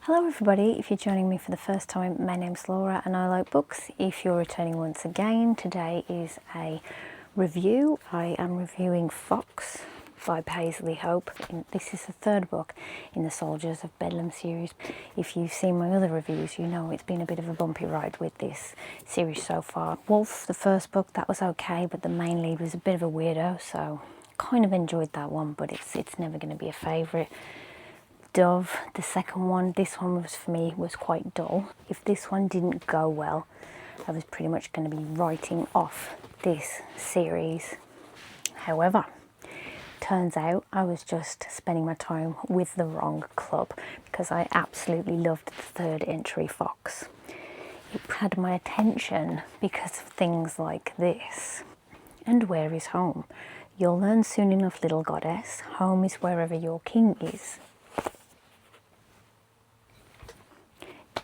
Hello everybody, if you're joining me for the first time, my name's Laura and I like books. If you're returning once again, today is a review. I am reviewing Foxx by Paisley. This is the third book in the Soldiers of Bedlam series. If you've seen my other reviews, you know it's been a bit of a bumpy ride with this series so far. Wolf, the first book, that was okay, but the main lead was a bit of a weirdo, so kind of enjoyed that one, but it's never going to be a favourite. Dove, the second one, this one was for me was quite dull. If this one didn't go well, I was pretty much going to be writing off this series. However, turns out I was just spending my time with the wrong club because I absolutely loved the third entry, Foxx. It had my attention because of things like this. And where is home? You'll learn soon enough, little goddess. Home is wherever your king is.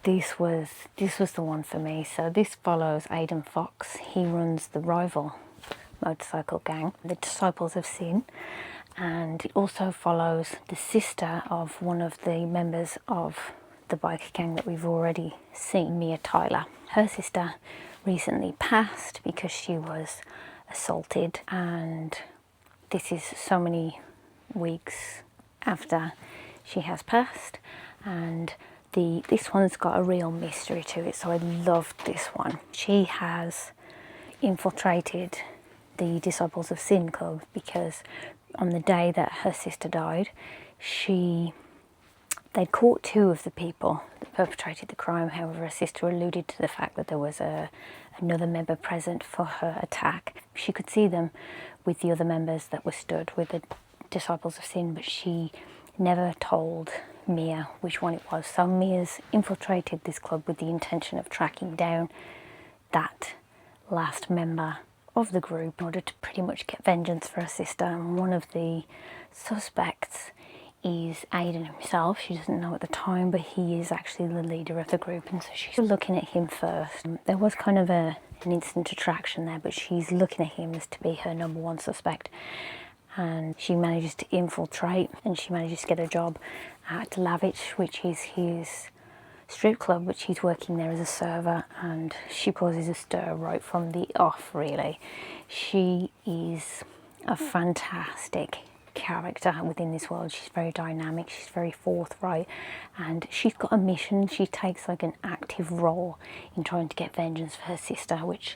This was the one for me. So this follows Aidan Foxx. He runs the rival motorcycle gang, the Disciples of Sin, and it also follows the sister of one of the members of the biker gang that we've already seen, Mia Tyler. Her sister recently passed because she was assaulted, and this is so many weeks after she has passed, and this one's got a real mystery to it, so I loved this one. She has infiltrated the Disciples of Sin club because on the day that her sister died, they'd caught two of the people that perpetrated the crime. However, her sister alluded to the fact that there was another member present for her attack. She could see them with the other members that were stood with the Disciples of Sin, but she never told Mia which one it was. So Mia's infiltrated this club with the intention of tracking down that last member of the group in order to pretty much get vengeance for her sister. And one of the suspects is Aidan himself. She doesn't know at the time, but he is actually the leader of the group, and so she's looking at him first. There was kind of an instant attraction there, but she's looking at him as to be her number one suspect. And she manages to infiltrate, and she manages to get a job at Lavish, which is his strip club, which he's working there as a server, and she causes a stir right from the off, really. She is a fantastic character within this world. She's very dynamic, she's very forthright, and she's got a mission. She takes like an active role in trying to get vengeance for her sister, which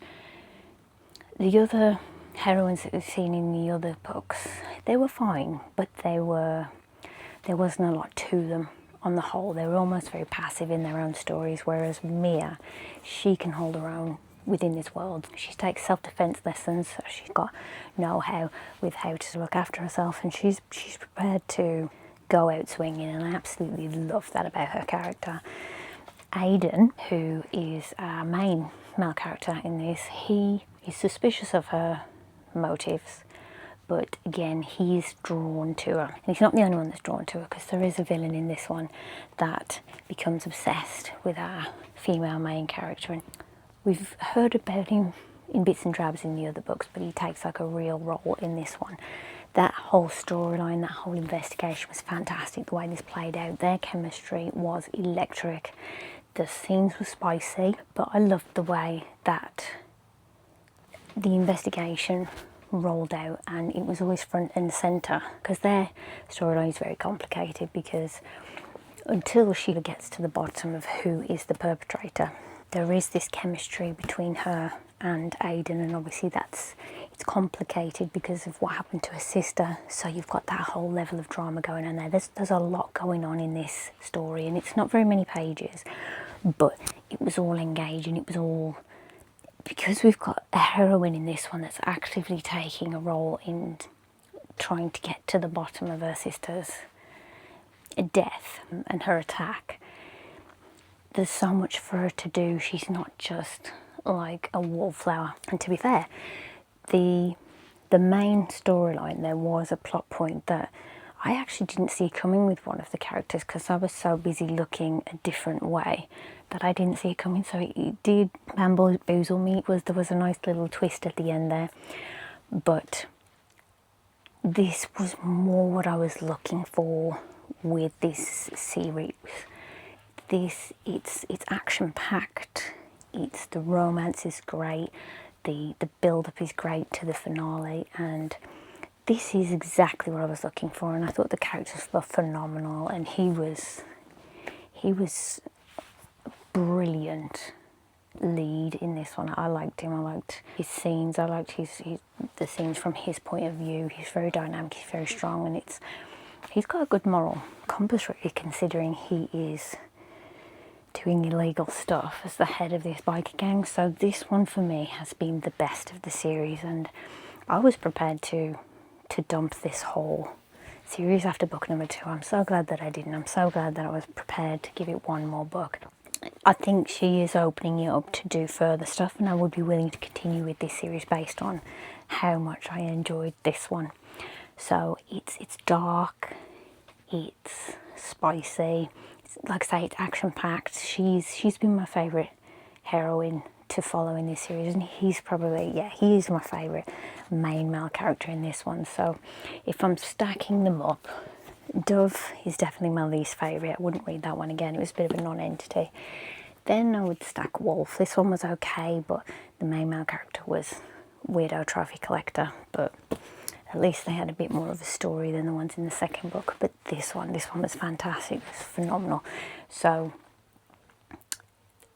the other heroines that we've seen in the other books, they were fine, but there wasn't a lot to them on the whole. They were almost very passive in their own stories, whereas Mia, she can hold her own within this world. She takes self-defense lessons, so she's got know-how with how to look after herself, and she's prepared to go out swinging, and I absolutely love that about her character. Aidan, who is our main male character in this, he is suspicious of her motives, but again, he's drawn to her. And he's not the only one that's drawn to her, because there is a villain in this one that becomes obsessed with our female main character. And we've heard about him in bits and drabs in the other books, but he takes like a real role in this one. That whole storyline, that whole investigation was fantastic. The way this played out, their chemistry was electric. The scenes were spicy, but I loved the way that the investigation rolled out, and it was always front and centre, because their storyline is very complicated, because until she gets to the bottom of who is the perpetrator, there is this chemistry between her and Aidan, and obviously it's complicated because of what happened to her sister, so you've got that whole level of drama going on there. There's a lot going on in this story, and it's not very many pages, but it was all engaging. It was all because we've got a heroine in this one that's actively taking a role in trying to get to the bottom of her sister's death and her attack. There's so much for her to do. She's not just like a wallflower. And to be fair, the main storyline, there was a plot point that I actually didn't see coming with one of the characters, because I was so busy looking a different way that I didn't see it coming. So it did bamboozle me. There was a nice little twist at the end there, but this was more what I was looking for with this series. it's action packed. The romance is great. The build up is great to the finale, and this is exactly what I was looking for. And I thought the characters were phenomenal, and he was brilliant lead in this one. I liked him. I liked his scenes. I liked the scenes from his point of view. He's very dynamic. He's very strong, and he's got a good moral compass, really, considering he is doing illegal stuff as the head of this biker gang. So this one for me has been the best of the series, and I was prepared to dump this whole series after book number 2. I'm so glad that I didn't. I'm so glad that I was prepared to give it one more book. I think she is opening it up to do further stuff, and I would be willing to continue with this series based on how much I enjoyed this one. So it's dark, it's spicy, like I say, it's action packed. She's been my favourite heroine to follow in this series, and he is my favourite main male character in this one. So if I'm stacking them up, Dove is definitely my least favourite. I wouldn't read that one again. It was a bit of a non-entity. Then I would stack Wolf. This one was okay, but the main male character was weirdo trophy collector, but at least they had a bit more of a story than the ones in the second book. But this one was fantastic. It was phenomenal. So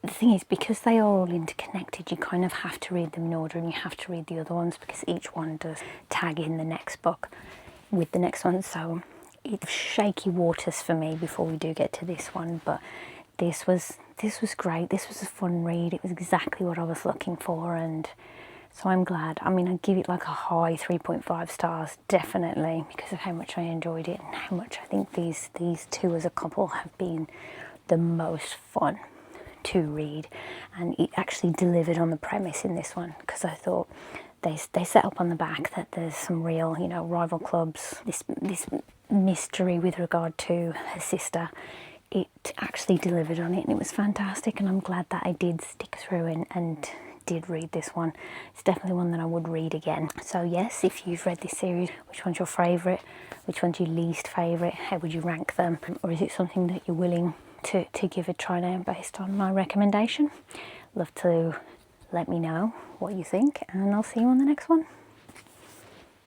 the thing is, because they are all interconnected, you kind of have to read them in order, and you have to read the other ones because each one does tag in the next book with the next one. So it's shaky waters for me before we do get to this one, but this was great. This was a fun read. It was exactly what I was looking for, and so I'm glad. I mean, I give it like a high 3.5 stars, definitely, because of how much I enjoyed it and how much I think these two as a couple have been the most fun to read. And it actually delivered on the premise in this one, because I thought they set up on the back that there's some real, rival clubs, this mystery with regard to her sister. It actually delivered on it, and it was fantastic, and I'm glad that I did stick through and did read this one. It's definitely one that I would read again. So yes, if you've read this series, which one's your favourite? Which one's your least favourite? How would you rank them? Or is it something that you're willing to give a try now based on my recommendation? Love to let me know what you think, and I'll see you on the next one.